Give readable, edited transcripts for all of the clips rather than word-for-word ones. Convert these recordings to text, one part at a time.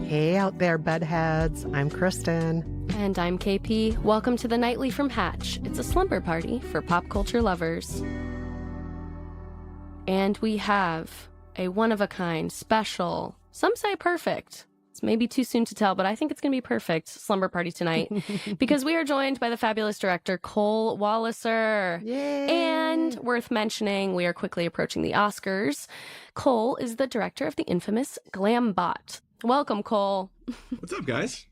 Hey out there, bedheads. I'm Kristen. And I'm KP. Welcome to the Nightly from Hatch. It's a slumber party for pop culture lovers. And we have a one-of-a-kind, special, some say perfect. It's maybe too soon to tell, but I think it's going to be perfect slumber party tonight because we are joined by the fabulous director Cole Walliser. Yay! And worth mentioning, we are quickly approaching the Oscars. Cole is the director of the infamous Glambot. Welcome, Cole. What's up, guys?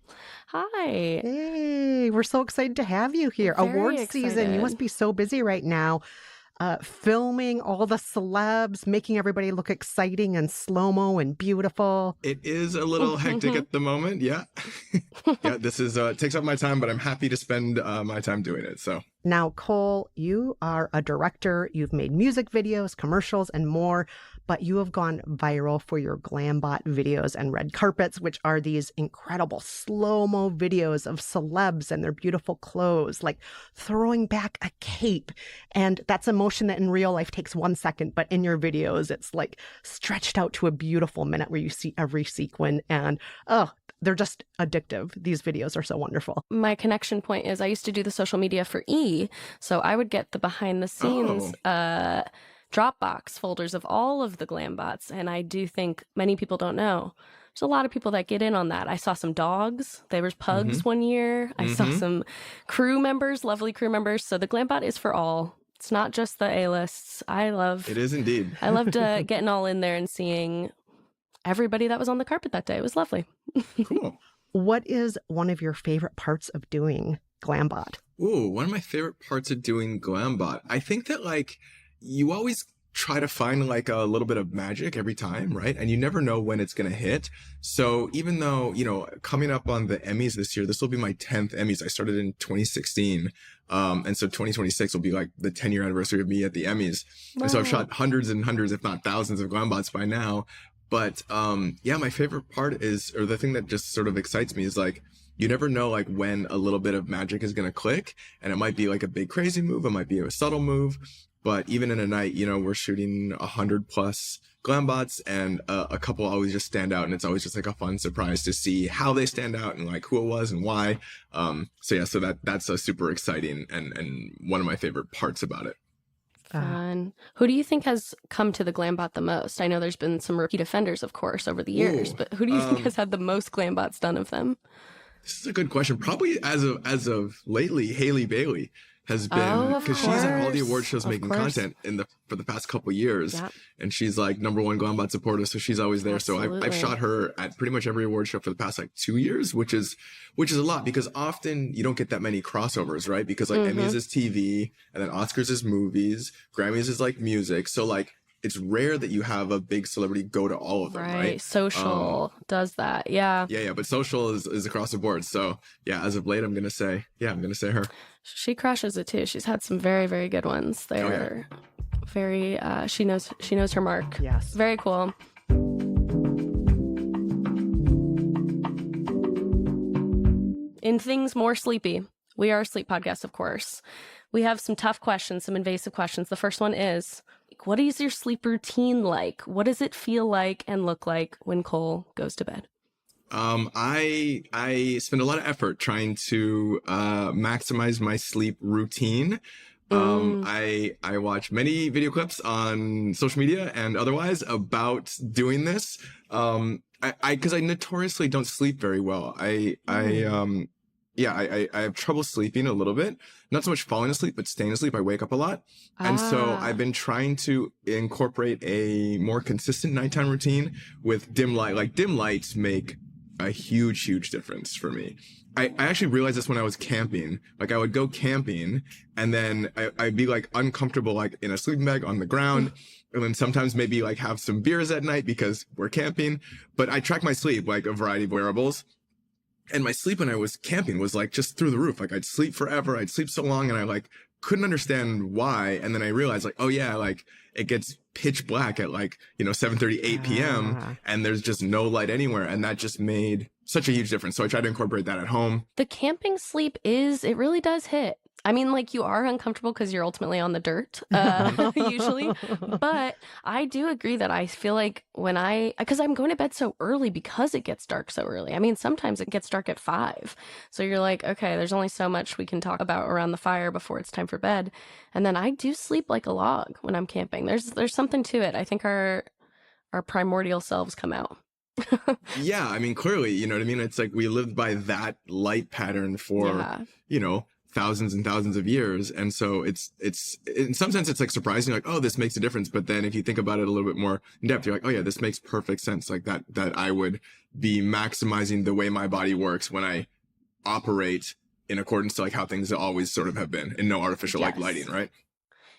Hi. Hey, we're so excited to have you here. Very Awards excited. season. You must be so busy right now. Filming all the celebs, making everybody look exciting and slow-mo and beautiful. It is a little hectic at the moment. Yeah. Yeah, this is it takes up my time, but I'm happy to spend my time doing it. So Now, Cole, you are a director. You've made music videos, commercials, and more, but you have gone viral for your Glambot videos and red carpets, which are these incredible slow-mo videos of celebs and their beautiful clothes, like throwing back a cape. And that's a motion that in real life takes 1 second, but in your videos, it's like stretched out to a beautiful minute where you see every sequin. And they're just addictive. These videos are so wonderful. My connection point is I used to do the social media for E, so I would get the behind the scenes Dropbox folders of all of the Glambots, and I do think many people don't know. There's a lot of people that get in on that. I saw some dogs. There was pugs one year. I saw some crew members, lovely crew members. So the Glambot is for all. It's not just the A-lists. it is indeed. I loved getting all in there and seeing everybody that was on the carpet that day. It was lovely. Cool. What is one of your favorite parts of doing Glambot? Ooh, one of my favorite parts of doing Glambot. I think that you always try to find like a little bit of magic every time, right? And you never know when it's going to hit. So even though, coming up on the Emmys this year, this will be my 10th Emmys. I started in 2016. And so 2026 will be like the 10-year anniversary of me at the Emmys. Wow. And so I've shot hundreds and hundreds, if not thousands of Glambots by now. But, my favorite part or the thing that just sort of excites me is you never know when a little bit of magic is going to click, and it might be like a big crazy move. It might be a subtle move. But even in a night, we're shooting 100+ Glambots, and a couple always just stand out, and it's always just like a fun surprise to see how they stand out and who it was and why. So that's a super exciting and one of my favorite parts about it. Fun. Who do you think has come to the Glambot the most? I know there's been some repeat offenders, of course, over the years, but who do you think has had the most Glambots done of them? This is a good question. Probably as of lately, Haley Bailey has been, because she's at all the award shows making content for the past couple years, and she's #1 Glambot supporter, so she's always there. Absolutely. So I've shot her at pretty much every award show for the past 2 years, which is a lot, because often you don't get that many crossovers, right? Because Emmys is TV, and then Oscars is movies, Grammys is music, so it's rare that you have a big celebrity go to all of them, right? Social does that, yeah. Yeah, but social is across the board. So yeah, as of late, I'm gonna say her. She crushes it too. She's had some very, very good ones. They're very, she knows her mark. Yes. Very cool. In things more sleepy, we are a sleep podcast, of course. We have some tough questions, some invasive questions. The first one is, what is your sleep routine like? What does it feel like and look like when Cole goes to bed? I spend a lot of effort trying to maximize my sleep routine. I watch many video clips on social media and otherwise about doing this. Because I notoriously don't sleep very well. I have trouble sleeping a little bit. Not so much falling asleep, but staying asleep. I wake up a lot. And so I've been trying to incorporate a more consistent nighttime routine with dim light. Dim lights make a huge difference for me. I actually realized this when I was camping. I would go camping, and then I'd be uncomfortable in a sleeping bag on the ground, and then sometimes maybe have some beers at night because we're camping. But I track my sleep a variety of wearables. And my sleep when I was camping was just through the roof. I'd sleep forever. I'd sleep so long, and I couldn't understand why. And then I realized it gets pitch black at 7:30, 8 p.m. and there's just no light anywhere. And that just made such a huge difference. So I tried to incorporate that at home. The camping sleep it really does hit. I mean, like, you are uncomfortable because you're ultimately on the dirt, usually. But I do agree that I feel like because I'm going to bed so early because it gets dark so early. I mean, sometimes it gets dark at 5. So you're like, okay, there's only so much we can talk about around the fire before it's time for bed. And then I do sleep like a log when I'm camping. There's something to it. I think our primordial selves come out. Yeah, I mean, clearly, you know what I mean? It's like we lived by that light pattern for, you know, thousands and thousands of years. And so it's in some sense, it's like surprising, like, oh, this makes a difference. But then if you think about it a little bit more in depth, you're like, oh yeah, this makes perfect sense. Like that I would be maximizing the way my body works when I operate in accordance to like how things always sort of have been, and no artificial like lighting, right?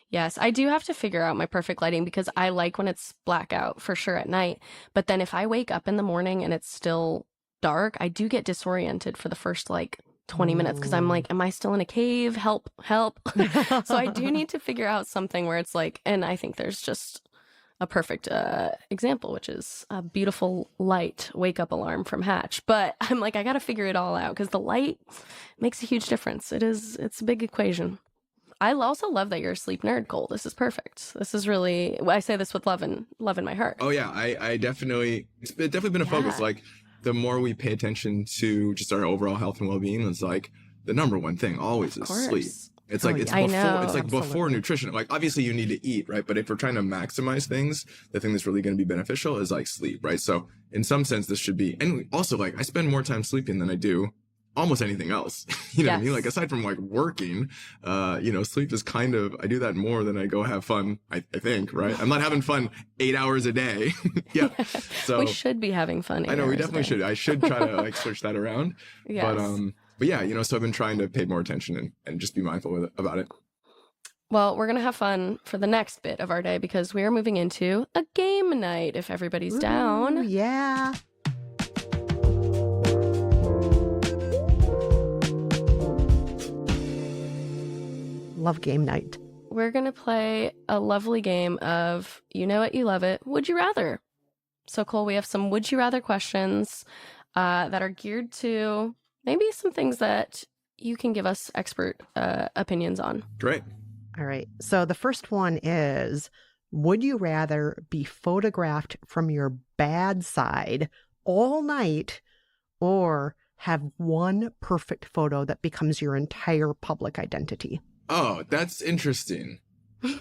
Yes, I do have to figure out my perfect lighting because I like when it's blackout for sure at night. But then if I wake up in the morning and it's still dark, I do get disoriented for the first like 20 minutes because I'm like, am I still in a cave? Help, help. So I do need to figure out something where it's like, and I think there's just a perfect example, which is a beautiful light wake up alarm from Hatch. But I'm like, I got to figure it all out because the light makes a huge difference. It's a big equation. I also love that you're a sleep nerd, Cole. This is perfect. This is really, I say this with love in my heart. Oh yeah, I definitely, it's definitely been a focus. Like the more we pay attention to just our overall health and well-being, it's like the number one thing always is sleep. It's like, it's before nutrition. Like obviously you need to eat, right? But if we're trying to maximize things, the thing that's really going to be beneficial is like sleep, right? So in some sense this should be, and also like I spend more time sleeping than I do almost anything else. You know what I mean? Like aside from like working, you know, sleep is kind of, I do that more than I go have fun, I think, right? I'm not having fun 8 hours a day. Yeah. So we should be having fun. I know we definitely should. I should try to like switch that around. Yes. But yeah, you know, so I've been trying to pay more attention and just be mindful about it. Well, we're going to have fun for the next bit of our day because we are moving into a game night if everybody's down. Yeah. Love game night. We're going to play a lovely game of You Know It, You Love It, Would You Rather? So, Cole, we have some Would You Rather questions that are geared to maybe some things that you can give us expert opinions on. Great. All right. So the first one is, would you rather be photographed from your bad side all night or have one perfect photo that becomes your entire public identity? Oh, that's interesting.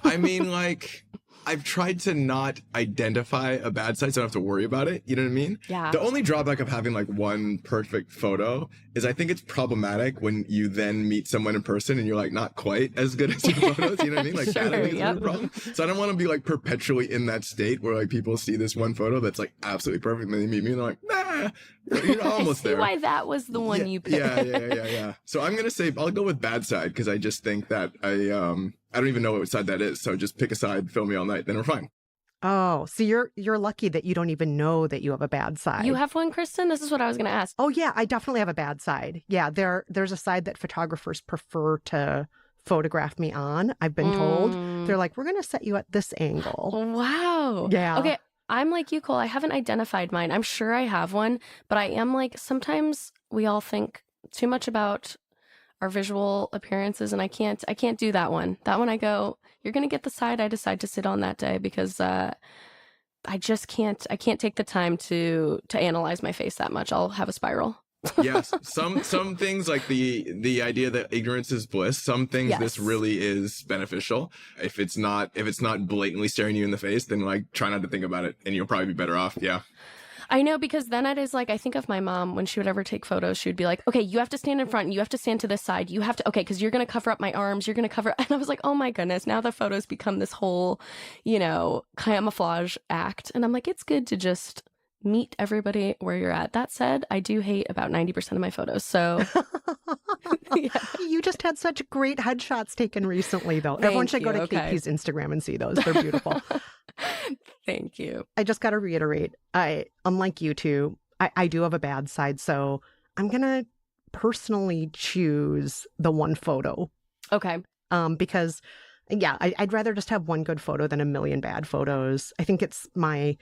I mean, like, I've tried to not identify a bad side so I don't have to worry about it. You know what I mean? Yeah. The only drawback of having like one perfect photo is I think it's problematic when you then meet someone in person and you're like not quite as good as your photos. You know what I mean? Like that I think is a problem. So I don't want to be like perpetually in that state where like people see this one photo that's like absolutely perfect and then they meet me and they're like, nah, you're almost there. Why that was the one you picked. Yeah. So I'm going to say, I'll go with bad side because I just think that I don't even know what side that is. So just pick a side, film me all night, then we're fine. Oh, so you're lucky that you don't even know that you have a bad side. You have one, Kristen? This is what I was going to ask. Oh, yeah, I definitely have a bad side. Yeah, there's a side that photographers prefer to photograph me on. I've been told. They're like, we're going to set you at this angle. Wow. Yeah. Okay, I'm like you, Cole. I haven't identified mine. I'm sure I have one, but I am like, sometimes we all think too much about our visual appearances, and I can't do that one. That one I go, you're going to get the side I decide to sit on that day because I just can't take the time to analyze my face that much. I'll have a spiral. Yes. Some things like the idea that ignorance is bliss. Some things this really is beneficial. If it's not blatantly staring you in the face, then like try not to think about it and you'll probably be better off. Yeah. I know, because then it is like, I think of my mom when she would ever take photos, she would be like, okay, you have to stand in front and you have to stand to this side. You have to, okay, because you're going to cover up my arms. You're going to cover. And I was like, oh my goodness, now the photos become this whole, camouflage act. And I'm like, it's good to just meet everybody where you're at. That said, I do hate about 90% of my photos. So You just had such great headshots taken recently, though. Everyone should go to KP's Instagram and see those. They're beautiful. Thank you. I just got to reiterate, unlike you two, I do have a bad side, so I'm going to personally choose the one photo. Okay. Because Yeah, I'd rather just have one good photo than a million bad photos. I think it's my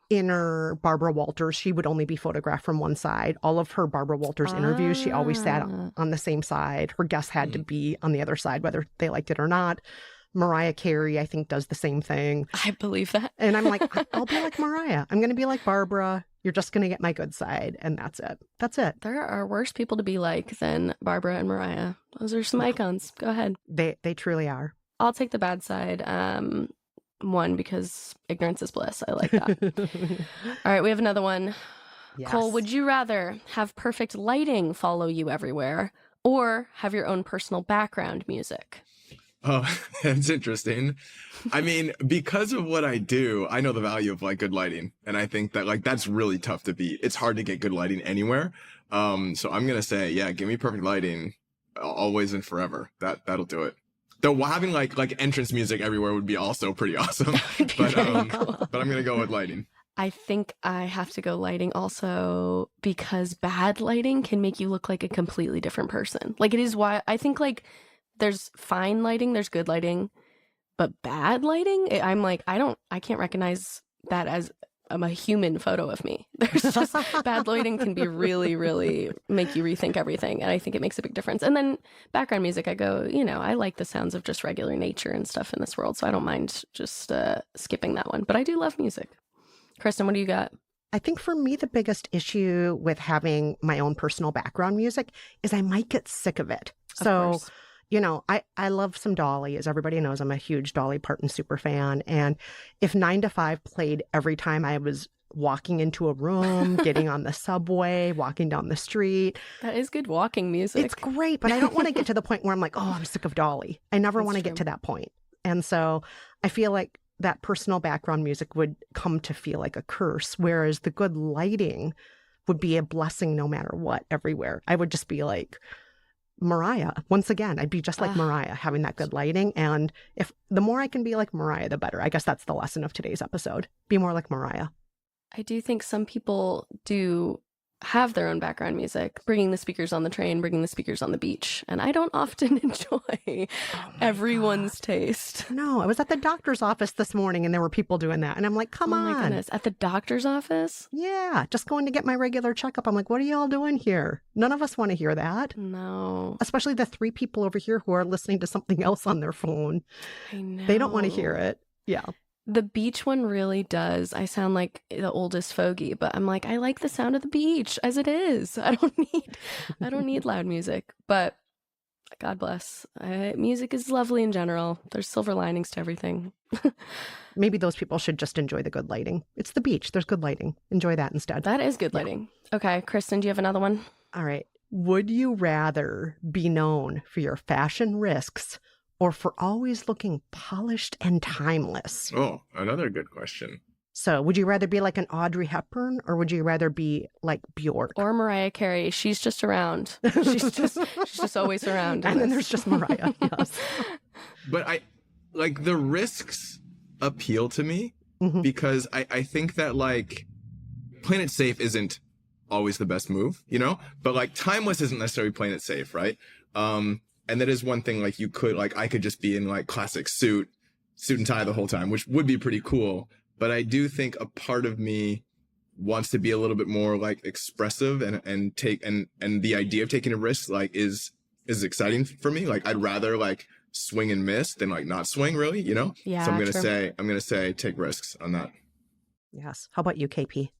inner Barbara Walters. She would only be photographed from one side. All of her Barbara Walters interviews, she always sat on the same side. Her guests had to be on the other side, whether they liked it or not. Mariah Carey, I think, does the same thing. I believe that. And I'm like, I'll be like Mariah. I'm going to be like Barbara. You're just going to get my good side. And that's it. That's it. There are worse people to be like than Barbara and Mariah. Those are some icons. Go ahead. They truly are. I'll take the bad side. One, because ignorance is bliss. I like that. All right, we have another one. Yes. Cole, would you rather have perfect lighting follow you everywhere or have your own personal background music? Oh, that's interesting. I mean, because of what I do, I know the value of like good lighting. And I think that like that's really tough to beat. It's hard to get good lighting anywhere. So I'm going to say, yeah, give me perfect lighting always and forever. That'll do it. Though having like entrance music everywhere would be also pretty awesome. But I'm going to go with lighting. I think I have to go lighting also because bad lighting can make you look like a completely different person. Like it is why I think like there's fine lighting, there's good lighting, but bad lighting, I'm like, I can't recognize that as a human photo of me. There's just bad lighting can be really, really make you rethink everything. And I think it makes a big difference. And then background music, I go, I like the sounds of just regular nature and stuff in this world. So I don't mind just skipping that one. But I do love music. Kristen, what do you got? I think for me, the biggest issue with having my own personal background music is I might get sick of it. So, I love some Dolly. As everybody knows, I'm a huge Dolly Parton super fan. And if 9 to 5 played every time I was walking into a room, getting on the subway, walking down the street. That is good walking music. It's great, but I don't want to get to the point where I'm like, oh, I'm sick of Dolly. I never want to get to that point. And so I feel like that personal background music would come to feel like a curse, whereas the good lighting would be a blessing no matter what, everywhere. I would just be like Mariah. Once again, I'd be just like Mariah, having that good lighting. And if the more I can be like Mariah, the better. I guess that's the lesson of today's episode. Be more like Mariah. I do think some people do have their own background music, bringing the speakers on the train, bringing the speakers on the beach. And I don't often enjoy everyone's taste. No, I was at the doctor's office this morning and there were people doing that. And I'm like, come on. Oh my goodness. At the doctor's office? Yeah. Just going to get my regular checkup. I'm like, what are y'all doing here? None of us want to hear that. No. Especially the 3 people over here who are listening to something else on their phone. I know. They don't want to hear it. Yeah. The beach one really does. I sound like the oldest fogey, but I'm like, I like the sound of the beach as it is. I don't need loud music, but God bless. Music is lovely in general. There's silver linings to everything. Maybe those people should just enjoy the good lighting. It's the beach. There's good lighting. Enjoy that instead. That is good lighting. Yeah. Okay. Kristen, do you have another one? All right. Would you rather be known for your fashion risks or for always looking polished and timeless? Oh, another good question. So would you rather be like an Audrey Hepburn or would you rather be like Bjork? Or Mariah Carey? She's just around. She's just always around. And then there's just Mariah. Yes. But I like the risks appeal to me because I think that like playing it safe isn't always the best move, but like timeless isn't necessarily playing it safe, right? And that is one thing, like you could, like I could just be in like classic suit and tie the whole time, which would be pretty cool. But I do think a part of me wants to be a little bit more like expressive and take, and the idea of taking a risk like is exciting for me. Like I'd rather like swing and miss than like not swing really, Yeah. So I'm going to say take risks on that. Yes. How about you, KP?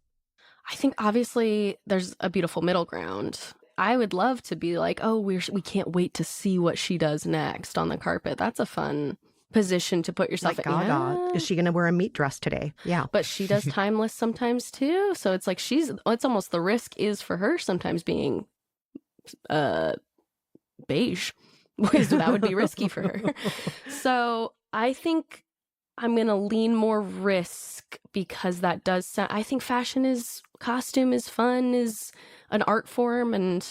I think obviously there's a beautiful middle ground. I would love to be like, oh, we can't wait to see what she does next on the carpet. That's a fun position to put yourself like in. Gaga. Yeah. Is she going to wear a meat dress today? Yeah. But she does timeless sometimes too. So it's like it's almost the risk is for her sometimes being beige. So that would be risky for her. So I think I'm going to lean more risk because that does sound, I think costume is fun, is an art form, and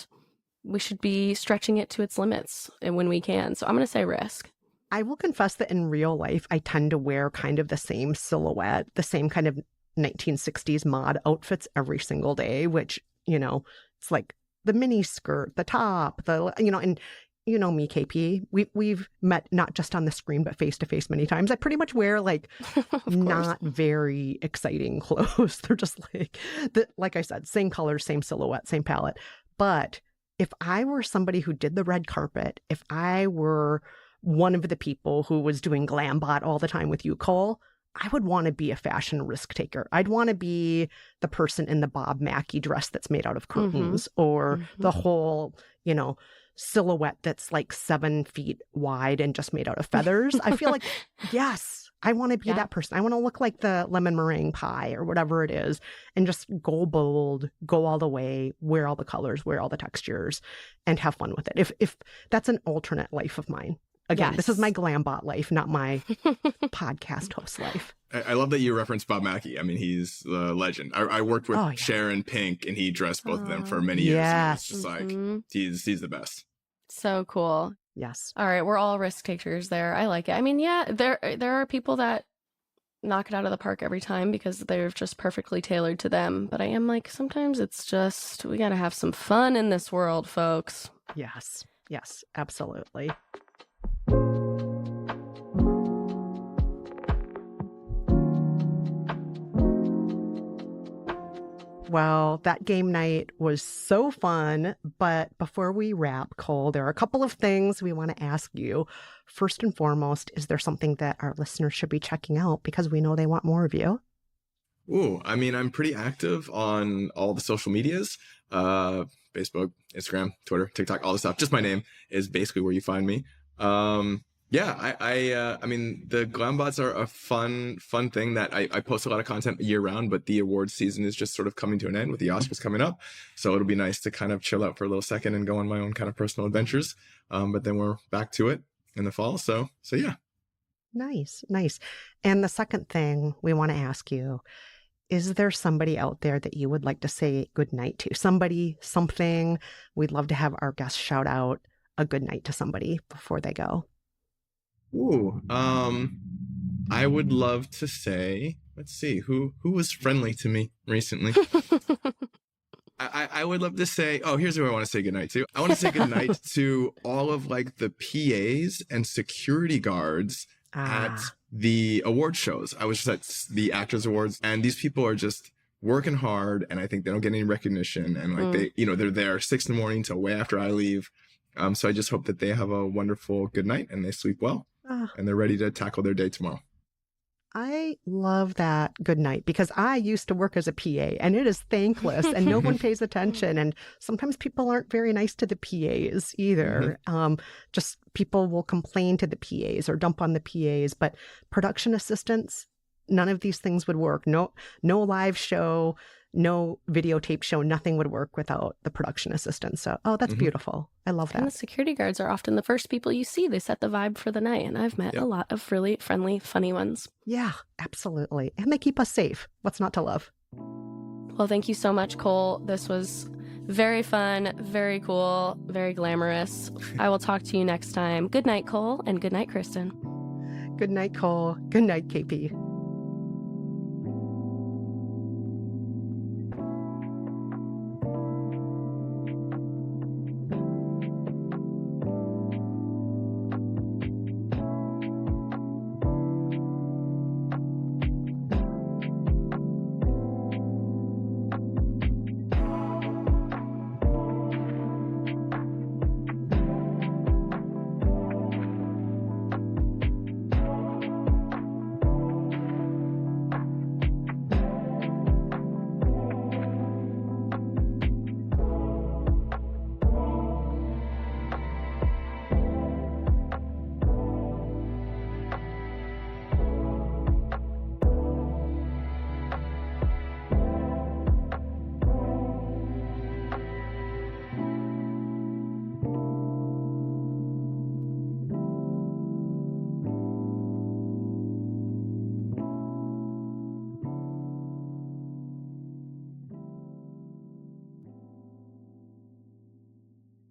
we should be stretching it to its limits when we can. So I'm going to say risk. I will confess that in real life, I tend to wear kind of the same silhouette, the same kind of 1960s mod outfits every single day, which, it's like the mini skirt, the top, and you know me, KP. We've met not just on the screen, but face to face many times. I pretty much wear like not very exciting clothes. They're just like I said, same colors, same silhouette, same palette. But if I were somebody who did the red carpet, if I were one of the people who was doing Glambot all the time with you, Cole, I would want to be a fashion risk taker. I'd want to be the person in the Bob Mackie dress that's made out of curtains or the whole, you know, silhouette that's like 7 feet wide and just made out of feathers. I feel like, yes, I want to be that person. I want to look like the lemon meringue pie or whatever it is and just go bold, go all the way, wear all the colors, wear all the textures and have fun with it. If that's an alternate life of mine. Again, this is my Glambot life, not my podcast host life. I love that you referenced Bob Mackie. I mean, he's the legend. I worked with Sharon Pink, and he dressed both of them for many years. And it's just like, he's the best. So cool. Yes. All right, we're all risk takers there. I like it. I mean, yeah, there are people that knock it out of the park every time because they're just perfectly tailored to them. But I am like, sometimes it's just, we got to have some fun in this world, folks. Yes. Yes, absolutely. Well, that game night was so fun. But before we wrap, Cole, there are a couple of things we want to ask you. First and foremost, is there something that our listeners should be checking out because we know they want more of you? Ooh, I mean, I'm pretty active on all the social medias. Facebook, Instagram, Twitter, TikTok, all this stuff. Just my name is basically where you find me. I mean, the Glambots are a fun thing that I post a lot of content year round, but the awards season is just sort of coming to an end with the Oscars coming up. So it'll be nice to kind of chill out for a little second and go on my own kind of personal adventures. But then we're back to it in the fall. So yeah. Nice. And the second thing we want to ask you, is there somebody out there that you would like to say goodnight to? Somebody, something? We'd love to have our guests shout out a good night to somebody before they go. Ooh, I would love to say, let's see, who was friendly to me recently? I would love to say, here's who I want to say goodnight to. I want to say goodnight to all of like the PAs and security guards at the award shows. I was just at the Actors Awards, and these people are just working hard, and I think they don't get any recognition. And like they're there 6 a.m. till way after I leave. So I just hope that they have a wonderful good night and they sleep well and they're ready to tackle their day tomorrow. I love that good night because I used to work as a PA and it is thankless and no one pays attention. And sometimes people aren't very nice to the PAs either. Just people will complain to the PAs or dump on the PAs, but production assistants, none of these things would work. No live show, no videotape show, nothing would work without the production assistant. So, that's beautiful. I love that. And the security guards are often the first people you see. They set the vibe for the night. And I've met a lot of really friendly, funny ones. Yeah, absolutely. And they keep us safe. What's not to love? Well, thank you so much, Cole. This was very fun, very cool, very glamorous. I will talk to you next time. Good night, Cole, and good night, Kristen. Good night, Cole. Good night, KP.